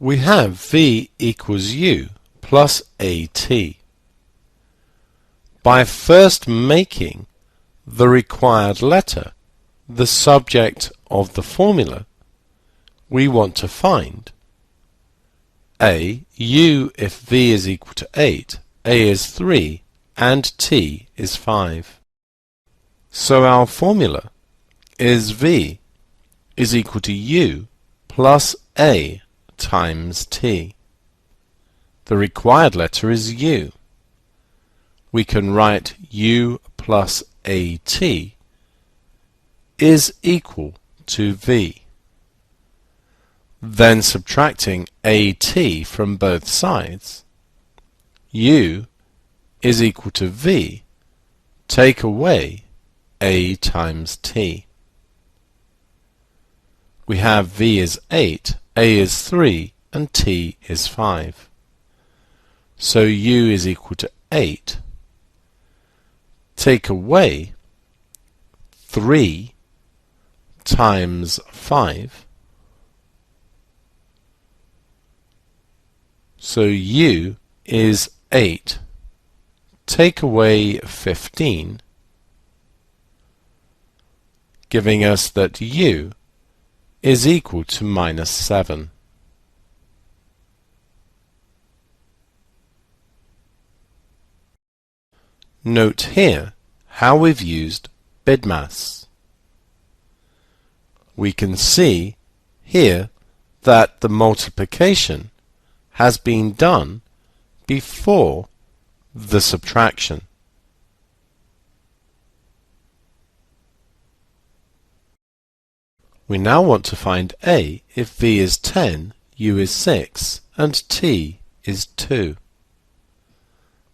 We have v equals u plus at. By first making the required letter the subject of the formula, we want to find u if v is equal to 8, a is 3, and t is 5. So our formula is v is equal to u plus a times t. The required letter is u. We can write u plus at is equal to v. Then subtracting at from both sides, u is equal to v. Take away a times t. We have v is 8, a is 3, and t is 5. So u is equal to 8. Take away 3 times 5. So u is 8. Take away 15, giving us that u is equal to minus 7. Note here how we've used BIDMAS. We can see here that the multiplication has been done before the subtraction. We now want to find a if v is 10, u is 6, and t is 2.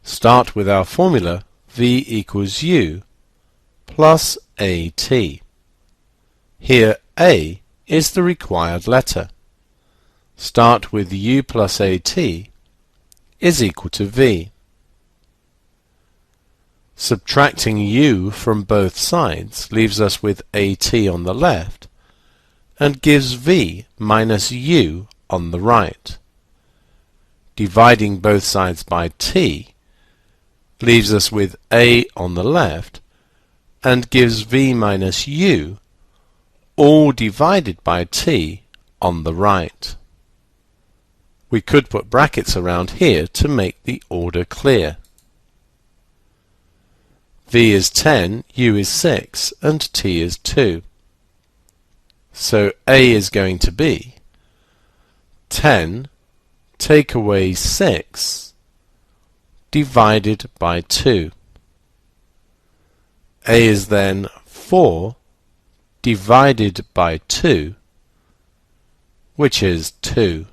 Start with our formula v equals u plus at. Here a is the required letter. Start with u plus at is equal to v. Subtracting u from both sides leaves us with at on the left and gives v minus u on the right. Dividing both sides by t leaves us with a on the left and gives v minus u, all divided by t, on the right. We could put brackets around here to make the order clear. v is 10, u is 6, and t is 2. So a is going to be 10 take away 6 divided by 2. A is then 4 divided by 2, which is 2.